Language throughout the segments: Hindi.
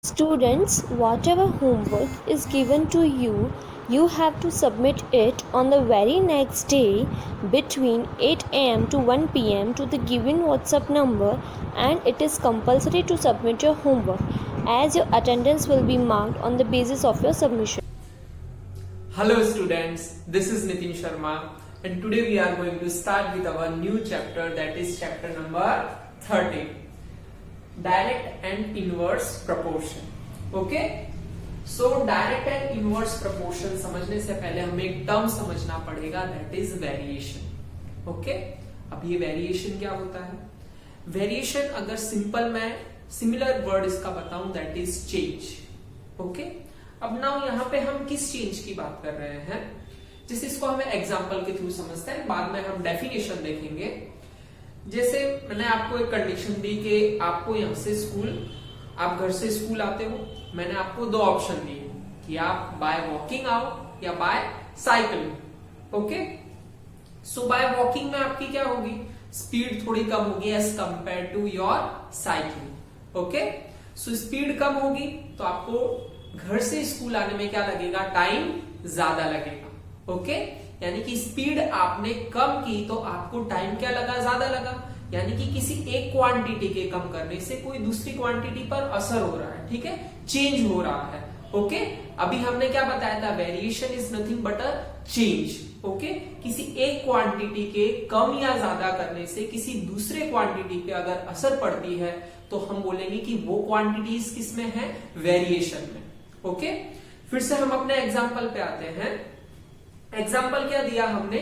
Students, whatever homework is given to you, you have to submit it on the very next day between 8 am to 1 pm to the given WhatsApp number, and it is compulsory to submit your homework as your attendance will be marked on the basis of your submission. Hello students, this is Nitin Sharma and today we are going to start with our new chapter, that is chapter number 30. Direct and inverse proportion. Okay, so direct and inverse proportion समझने से पहले हमें एक टर्म समझना पड़ेगा, दैट इज वेरिएशन. ओके, अब ये वेरिएशन क्या होता है? वेरिएशन अगर सिंपल मैं सिमिलर वर्ड इसका बताऊं, दैट इज चेंज. ओके, अब नाउ यहाँ पे हम किस चेंज की बात कर रहे हैं, जैसे इसको हमें एग्जाम्पल के थ्रू समझते हैं, बाद में हम डेफिनेशन देखेंगे. जैसे मैंने आपको एक कंडीशन दी कि आपको यहां से स्कूल, आप घर से स्कूल आते हो, मैंने आपको दो ऑप्शन दिए कि आप बाय वॉकिंग आओ या by cycling. Okay, so by walking में आपकी क्या होगी, स्पीड थोड़ी कम होगी as compare to your cycling. Okay, so speed कम होगी तो आपको घर से स्कूल आने में क्या लगेगा, टाइम ज्यादा लगेगा. ओके, यानी कि स्पीड आपने कम की तो आपको टाइम क्या लगा, ज्यादा लगा. यानी कि किसी एक क्वांटिटी के कम करने से कोई दूसरी क्वांटिटी पर असर हो रहा है. ठीक है, चेंज हो रहा है. ओके, अभी हमने क्या बताया था, variation is nothing but a change. Okay, किसी एक क्वांटिटी के कम या ज्यादा करने से किसी दूसरे क्वांटिटी पे अगर असर पड़ती है तो हम बोलेंगे कि वो क्वांटिटीज किसमें है, वेरिएशन में. ओके, फिर से हम अपने एग्जाम्पल पे आते हैं. एग्जाम्पल क्या दिया हमने,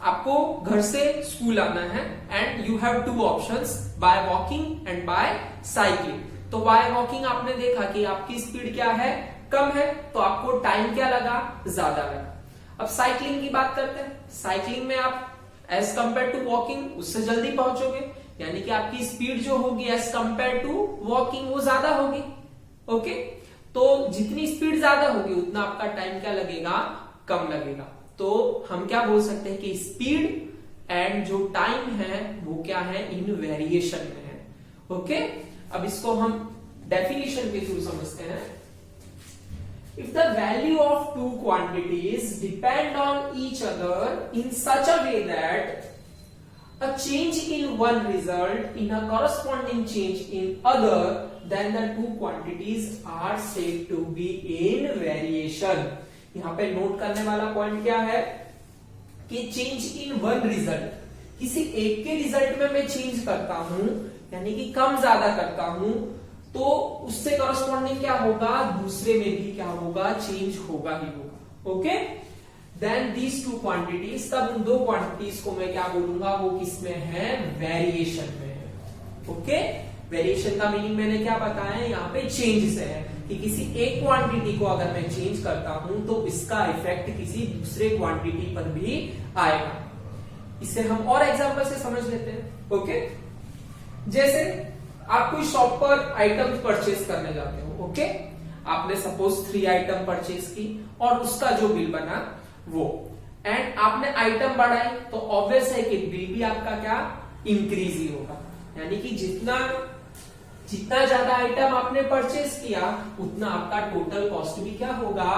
आपको घर से स्कूल आना है and you have two options, by walking and by cycling. तो बाय वॉकिंग आपने देखा कि आपकी स्पीड क्या है, कम है, तो आपको टाइम क्या लगा, ज्यादा लगा. अब साइकिलिंग की बात करते हैं. साइकिलिंग में आप एज कंपेयर टू वॉकिंग उससे जल्दी पहुंचोगे, यानी कि आपकी स्पीड जो होगी एज कंपेयर टू वॉकिंग वो ज्यादा होगी. ओके, तो जितनी स्पीड ज्यादा होगी उतना आपका टाइम क्या लगेगा, कम लगेगा. तो हम क्या बोल सकते हैं कि स्पीड एंड जो टाइम है वो क्या है, इन वेरिएशन में है. ओके, अब इसको हम डेफिनेशन के थ्रू समझते हैं. If the value of two quantities depend on each other in such a way that a change in one result in a corresponding change in other, then the two quantities are said to be in variation. यहां पे नोट करने वाला पॉइंट क्या है कि चेंज इन वन रिजल्ट, किसी एक के रिजल्ट में मैं चेंज करता हूं, यानी कि कम ज्यादा करता हूं, तो उससे करस्पॉन्डिंग क्या होगा, दूसरे में भी क्या होगा, चेंज होगा ही होगा. Okay, then these two quantities, तब उन दो क्वांटिटीज को मैं क्या बोलूंगा, वो किसमें है, वेरिएशन में है. ओके, वेरिएशन का मीनिंग मैंने क्या बताया, यहाँ पे चेंज से है कि किसी एक क्वांटिटी को अगर मैं चेंज करता हूं तो इसका इफेक्ट किसी दूसरे क्वांटिटी पर भी आएगा. इसे हम और एग्जांपल से समझ लेते हैं. ओके, जैसे आप कोई शॉप पर आइटम परचेज करने जाते हो. ओके, आपने सपोज 3 आइटम परचेज की और उसका जो बिल बना वो, एंड आपने आइटम बढ़ाई तो ऑब्वियस है कि बिल भी आपका क्या, इंक्रीज ही होगा. यानी कि जितना ज्यादा आइटम आपने परचेज किया उतना आपका टोटल कॉस्ट भी क्या होगा,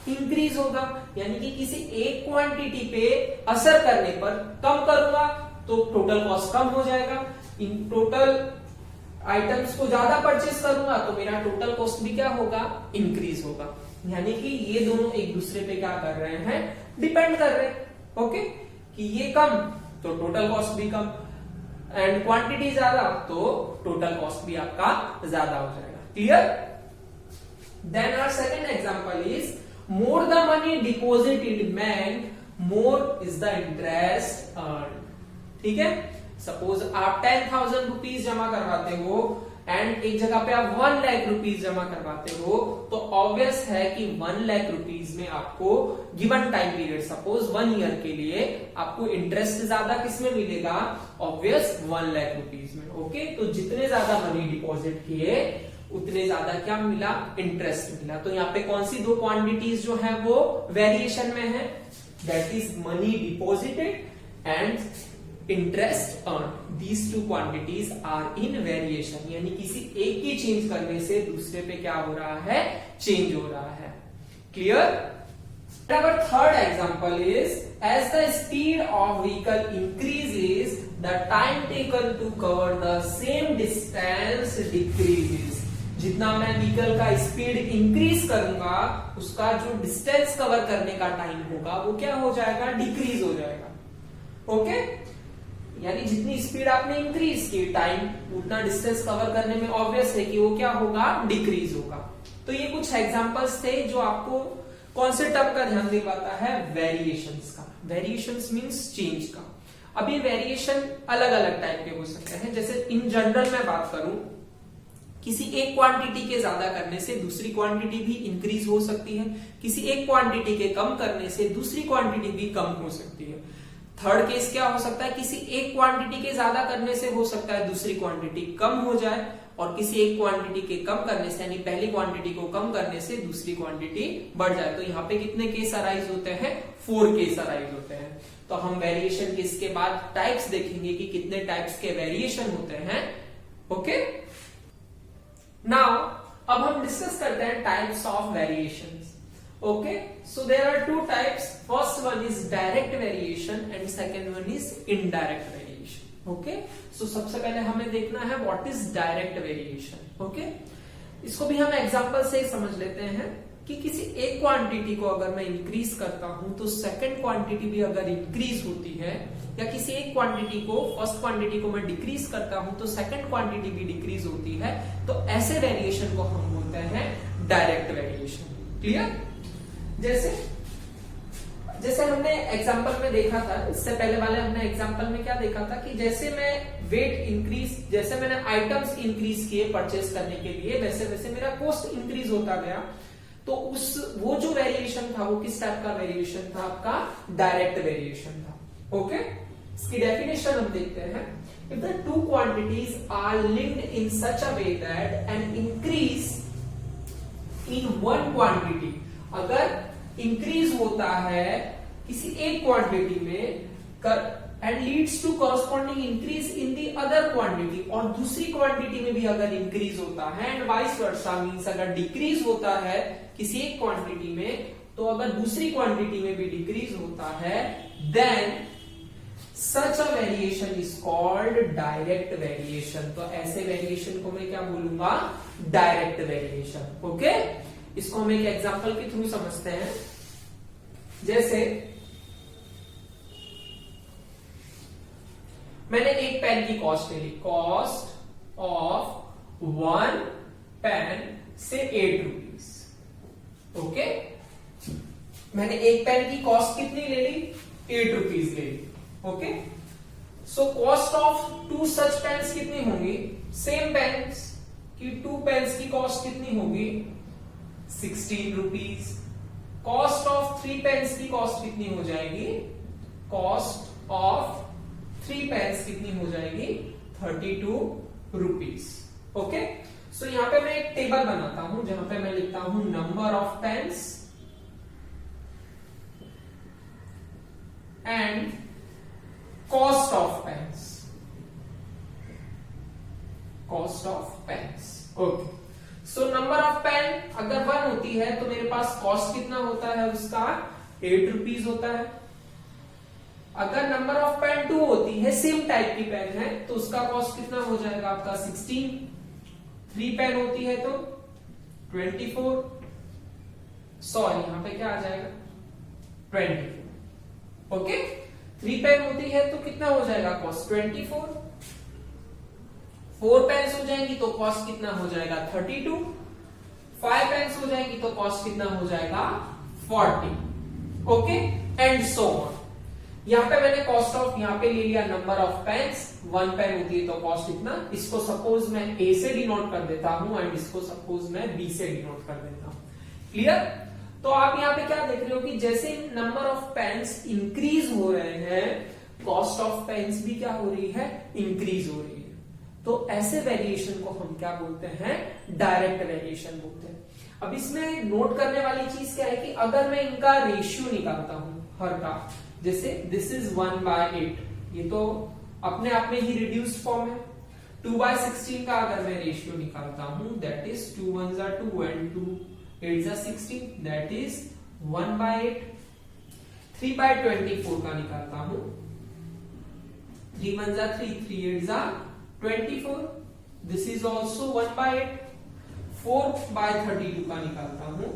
इंक्रीज होगा. यानी कि किसी एक क्वांटिटी पे असर करने पर कम करूंगा तो टोटल कॉस्ट कम हो जाएगा. इन टोटल आइटम्स को ज्यादा परचेज करूंगा तो मेरा टोटल कॉस्ट भी क्या होगा, इंक्रीज होगा. यानी कि ये दोनों एक दूसरे पे क्या कर रहे हैं, डिपेंड कर रहे हैं. ओके, कि ये कम तो टोटल कॉस्ट भी कम, एंड क्वांटिटी ज्यादा तो टोटल कॉस्ट भी आपका ज्यादा हो जाएगा. Clear? Then our second example is, more the money deposited bank, more is the interest earn. ठीक है, सपोज आप 10,000 रुपीज जमा करवाते हो एंड एक जगह पे आप 1 लाख रुपीज जमा करवाते हो, तो ऑब्वियस है कि 1 लाख रुपीज में आपको given time period, suppose 1 year के लिए आपको इंटरेस्ट ज्यादा किसमें मिलेगा, ऑब्वियस 1 लाख रुपीज में. ओके, तो जितने ज्यादा मनी डिपॉजिट किए उतने ज्यादा क्या मिला, इंटरेस्ट मिला. तो यहाँ पे कौन सी दो क्वांटिटीज जो है वो वेरिएशन में है, that is money deposited and interest earn, these two quantities are in variation, यानी किसी एक की चेंज करने से दूसरे पे क्या हो रहा है, चेंज हो रहा है। Clear? Our third example is, as the speed of vehicle increases, the time taken to cover the same distance decreases. जितना मैं व्हीकल का स्पीड इंक्रीज करूंगा, उसका जो डिस्टेंस कवर करने का टाइम होगा वो क्या हो जाएगा, डिक्रीज हो जाएगा। ओके, यानी जितनी स्पीड आपने इंक्रीज की, टाइम उतना डिस्टेंस कवर करने में ऑब्वियस है कि वो क्या होगा, डिक्रीज होगा। तो ये कुछ एग्जांपल्स थे जो आपको कौन से टर्म का ध्यान दिलाता है, वेरिएशंस का। वेरिएशंस मींस चेंज का। अब ये वेरिएशन अलग अलग टाइप के हो सकते हैं। जैसे इन जनरल मैं बात करूं, किसी एक क्वांटिटी के ज्यादा करने से दूसरी क्वांटिटी भी इंक्रीज हो सकती है, किसी एक क्वांटिटी के कम करने से दूसरी क्वांटिटी भी कम हो सकती है। थर्ड केस क्या हो सकता है, किसी एक क्वांटिटी के ज्यादा करने से हो सकता है दूसरी क्वांटिटी कम हो जाए, और किसी एक क्वांटिटी के कम करने से, यानी पहली क्वांटिटी को कम करने से दूसरी क्वांटिटी बढ़ जाए। तो यहाँ पे कितने केस अराइज होते हैं, 4 केस अराइज होते हैं। तो हम वेरिएशन के इसके बाद टाइप्स देखेंगे कि कितने टाइप्स के वेरिएशन होते हैं। ओके, नाउ अब हम डिस्कस करते हैं types of variations. Okay, so there are 2 types, first one is direct variation and second one is indirect variation. Okay, so सबसे पहले हमें देखना है what is direct variation. Okay, इसको भी हम एग्जांपल से समझ लेते हैं कि किसी एक क्वांटिटी को अगर मैं इंक्रीज करता हूं तो सेकंड क्वांटिटी भी अगर इंक्रीज होती है, या किसी एक क्वांटिटी को, फर्स्ट क्वांटिटी को मैं डिक्रीज करता हूं तो सेकंड क्वांटिटी भी डिक्रीज होती है, तो ऐसे वेरिएशन को हम बोलते हैं डायरेक्ट वेरिएशन। क्लियर? जैसे हमने एग्जांपल में देखा था, इससे पहले वाले हमने एग्जांपल में क्या देखा था कि जैसे मैं वेट इंक्रीज, जैसे मैंने आइटम्स इंक्रीज किए परचेस करने के लिए, वैसे वैसे मेरा कॉस्ट इंक्रीज होता गया। तो वो जो वेरिएशन था वो किस टाइप का वेरिएशन था, आपका डायरेक्ट वेरिएशन था। ओके, इसकी डेफिनेशन हम देखते हैं। If the 2 quantities are linked in such a way that an increase in 1 quantity, अगर इंक्रीज होता है किसी एक क्वांटिटी में and leads to corresponding increase in the other quantity, और दूसरी क्वांटिटी में भी अगर इंक्रीज होता है, एंड वाइस वर्सा मींस अगर डिक्रीज होता है किसी एक क्वांटिटी में तो अगर दूसरी क्वांटिटी में भी डिक्रीज होता है, then such a variation is called direct variation. तो ऐसे वेरिएशन को मैं क्या बोलूंगा, डायरेक्ट वेरिएशन। ओके, इसको हम एक एग्जांपल के थ्रू समझते हैं। जैसे मैंने एक पेन की कॉस्ट ले ली, कॉस्ट ऑफ 1 पेन से 8 रुपीज। ओके, मैंने एक पेन की कॉस्ट कितनी ले ली, 8 रुपीज ले ली। Okay, so cost of 2 such pens कितनी होंगी, सेम पेन्स की 2 पेन्स की कॉस्ट कितनी होगी, 16 रुपीज। कॉस्ट ऑफ 3 पेन्स की कॉस्ट कितनी हो जाएगी, कॉस्ट ऑफ 3 पेन्स कितनी हो जाएगी, 32 रुपीज। ओके, सो यहां पे मैं एक टेबल बनाता हूं जहां पे मैं लिखता हूं number of pens and cost of pens, cost of pens. Okay, so number of pen अगर 1 होती है तो मेरे पास कॉस्ट कितना होता है उसका, 8 रुपीज होता है। अगर नंबर ऑफ पेन 2 होती है, सेम टाइप की पेन है, तो उसका कॉस्ट कितना हो जाएगा आपका 16। 3 पेन होती है तो 24, सॉरी यहां पे क्या आ जाएगा 24। ओके, 3 पेन होती है तो कितना हो जाएगा कॉस्ट 24। 4 पेन्स हो जाएंगी तो कॉस्ट कितना हो जाएगा 32। 5 पेन्स हो जाएंगी तो कॉस्ट कितना हो जाएगा 40। Okay, and so on. यहां पे मैंने कॉस्ट ऑफ यहां पे ले लिया नंबर ऑफ पेन्स, 1 पेन होती है तो कॉस्ट इतना, इसको सपोज मैं ए से डिनोट कर देता हूं एंड इसको सपोज मैं बी से डिनोट कर देता हूं। क्लियर? तो आप यहां पे क्या देख रहे हो कि जैसे नंबर ऑफ पेन्स इंक्रीज हो रहे हैं, कॉस्ट ऑफ पेन्स भी क्या हो रही है, इंक्रीज हो रही है। तो ऐसे वेरिएशन को हम क्या बोलते हैं, डायरेक्ट वेरिएशन बोलते हैं। अब इसमें नोट करने वाली चीज क्या है कि अगर मैं इनका रेशियो निकालता हूं हर का, जैसे दिस इज 1/8, ये तो अपने आप में ही रिड्यूस फॉर्म है। 2/16 का अगर मैं रेशियो निकालता हूं that is 2 1s are 2 and 2 8s are 16 that is 1/8। 3/24 का निकालता हूं 3 1s are 3 3 8s are 24 this is also 1/8। 4/32 का निकालता हूं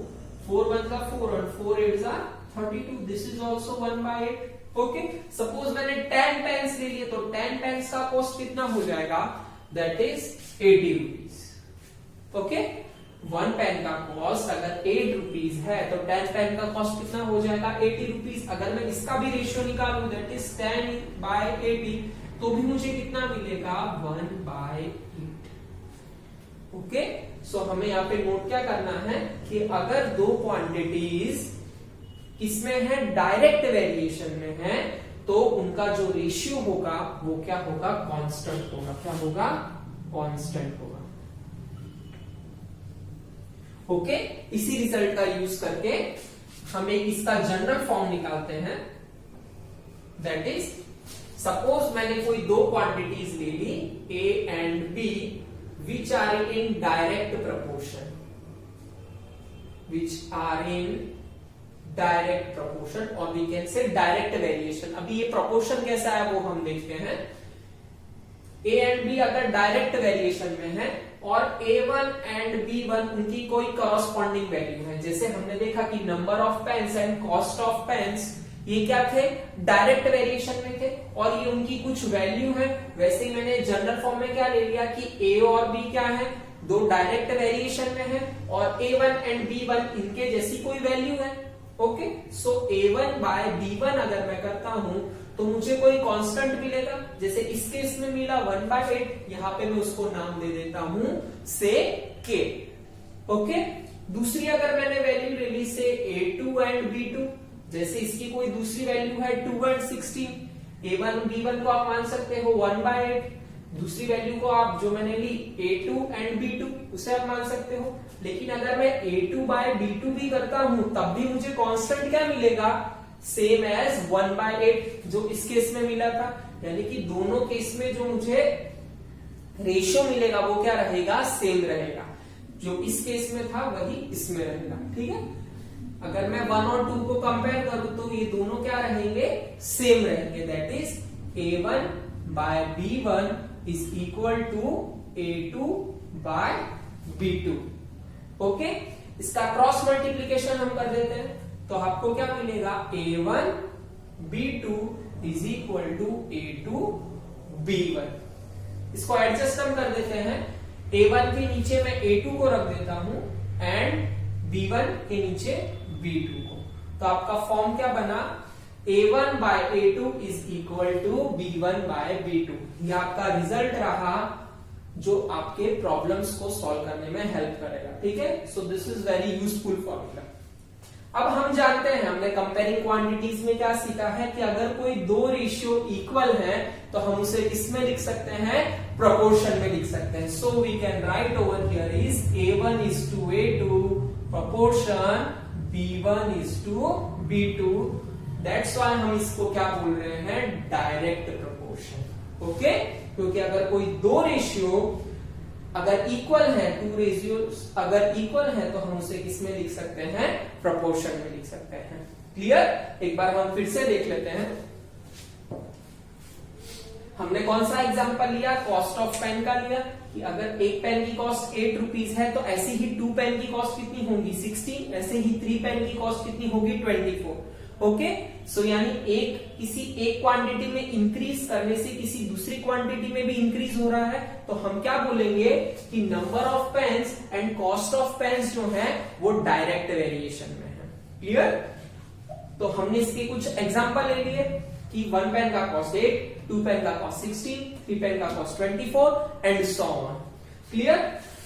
4 1s are 4 और 4 8s are 32 this is also 1/8। Okay, suppose मैंने 10 पेन्स ले लिए तो 10 पेन्स का कॉस्ट कितना हो जाएगा that is 80 rupees. Okay, 1 pen का कॉस्ट अगर 8 रुपीज है तो 10 पेन का कॉस्ट कितना हो जाएगा 80 रुपीज। अगर मैं इसका भी रेशियो निकालूं दैट इज 10/80 तो भी मुझे कितना मिलेगा 1/8। ओके, सो हमें यहाँ पे नोट क्या करना है कि अगर दो क्वांटिटीज इसमें है डायरेक्ट वेरिएशन में है तो उनका जो रेशियो होगा वो क्या होगा कांस्टेंट होगा। क्या होगा कांस्टेंट होगा। ओके, इसी रिजल्ट का यूज करके हम एक इसका जनरल फॉर्म निकालते हैं दैट इज सपोज मैंने कोई दो क्वांटिटीज ले ली A and B which are in direct proportion direct proportion और we can say direct variation. अभी ये प्रपोर्शन कैसा है वो हम देखते हैं। A एंड B अगर डायरेक्ट वेरिएशन में है और A1 एंड B1 उनकी कोई करस्पॉन्डिंग वैल्यू है, जैसे हमने देखा कि number of pens and cost of pens ये क्या थे डायरेक्ट वेरिएशन में थे और ये उनकी कुछ वैल्यू है। वैसे ही मैंने जनरल फॉर्म में क्या ले लिया कि A और B क्या है दो डायरेक्ट वेरिएशन में है और A1 एंड B1 इनके जैसी कोई वैल्यू है। ओके, सो A1/B1 अगर मैं करता हूं तो मुझे कोई कांस्टेंट मिलेगा, जैसे इस केस में मिला 1/8। यहां पे मैं उसको नाम दे देता हूं से K। ओके, दूसरी अगर मैंने वैल्यू ले ली से A2 एंड B2, जैसे इसकी कोई दूसरी वैल्यू है 2 एंड 16। A1 B1 को आप मान सकते हो 1/8। दूसरी वैल्यू को आप जो मैंने ली A2 एंड B2 उसे आप मान सकते हो। लेकिन अगर मैं A2/B2 भी करता हूं तब भी मुझे कांस्टेंट क्या मिलेगा सेम एज 1/8 जो इस केस में मिला था। यानी कि दोनों केस में जो मुझे रेशियो मिलेगा वो क्या रहेगा सेम रहेगा। जो इस केस में था वही इसमें रहेगा। ठीक है, अगर मैं 1 और 2 को कंपेयर करूं तो ये दोनों क्या रहेंगे सेम रहेंगे that is A1/B1 is equal to A2/B2। Okay, इसका क्रॉस मल्टीप्लीकेशन हम कर देते हैं तो आपको क्या मिलेगा A1/B2 is equal to A2/B1। इसको एडजस्ट हम कर देते हैं। A1 के नीचे मैं A2 को रख देता हूं एंड B1 के नीचे B2 को, तो आपका फॉर्म क्या बना A1/A2 is equal to B1/B2। यह आपका रिजल्ट रहा जो आपके प्रॉब्लम्स को सॉल्व करने में हेल्प करेगा। ठीक है, so this is very useful formula. अब हम जानते हैं हमने कंपेयरिंग क्वांटिटीज में क्या सीखा है कि अगर कोई दो रेशियो इक्वल है तो हम उसे किसमें लिख सकते हैं प्रोपोर्शन में लिख सकते हैं। So we can write over here is A1 is to A2 proportion B1 is to B2। That's why हम इसको क्या बोल रहे हैं डायरेक्ट प्रोपोर्शन। ओके, क्योंकि अगर कोई दो रेशियो अगर इक्वल है, टू रेशियो अगर इक्वल है तो हम उसे किसमें लिख सकते हैं प्रोपोर्शन में लिख सकते हैं। क्लियर, एक बार हम फिर से देख लेते हैं। हमने कौन सा एग्जांपल लिया कॉस्ट ऑफ पेन का लिया कि अगर एक पेन की कॉस्ट 8 रुपीज है तो ऐसे ही 2 पेन की कॉस्ट कितनी होगी 16, ऐसे ही 3 पेन की कॉस्ट कितनी होगी 24। ओके, सो यानी किसी एक क्वांटिटी में इंक्रीज करने से किसी दूसरी क्वांटिटी में भी इंक्रीज हो रहा है तो हम क्या बोलेंगे कि number of pens and cost of pens जो है वो डायरेक्ट वेरिएशन में है। क्लियर, तो हमने इसके कुछ एग्जांपल ले लिए कि 1 पेन का कॉस्ट 8, 2 पेन का कॉस्ट 16, 3 पेन का cost 24 and so on. Clear,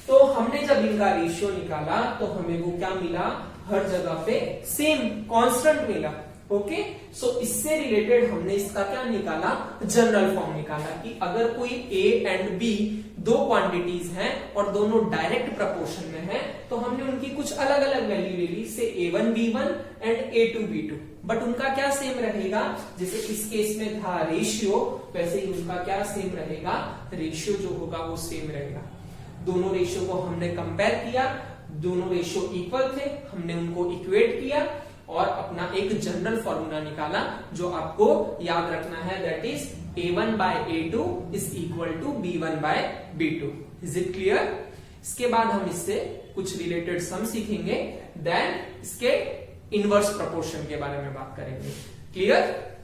तो हमने जब इनका रेशियो निकाला तो हमें वो क्या मिला हर जगह पे सेम कांस्टेंट मिला। ओके, सो इससे रिलेटेड हमने इसका क्या निकाला, जनरल फॉर्म निकाला कि अगर कोई ए एंड बी दो क्वांटिटीज हैं और दोनों डायरेक्ट प्रपोर्शन में हैं, तो हमने उनकी कुछ अलग अलग वैल्यू ले ली, से A1 B1 and A2 B2, but उनका क्या सेम रहेगा, जैसे इस केस में था रेशियो, वैसे ही उनका क्या सेम रहेगा, रेशियो जो होगा वो सेम रहेगा। दोनों रेशियो को हमने कंपेयर किया, दोनों रेशियो इक्वल थे, हमने उनको इक्वेट किया और अपना एक जनरल फॉर्मूला निकाला जो आपको याद रखना है, that is A1 by A2 is equal to B1 by B2। Is it clear? इसके बाद हम इससे कुछ रिलेटेड सम सीखेंगे, देन इसके इनवर्स प्रोपोर्शन के बारे में बात करेंगे। क्लियर?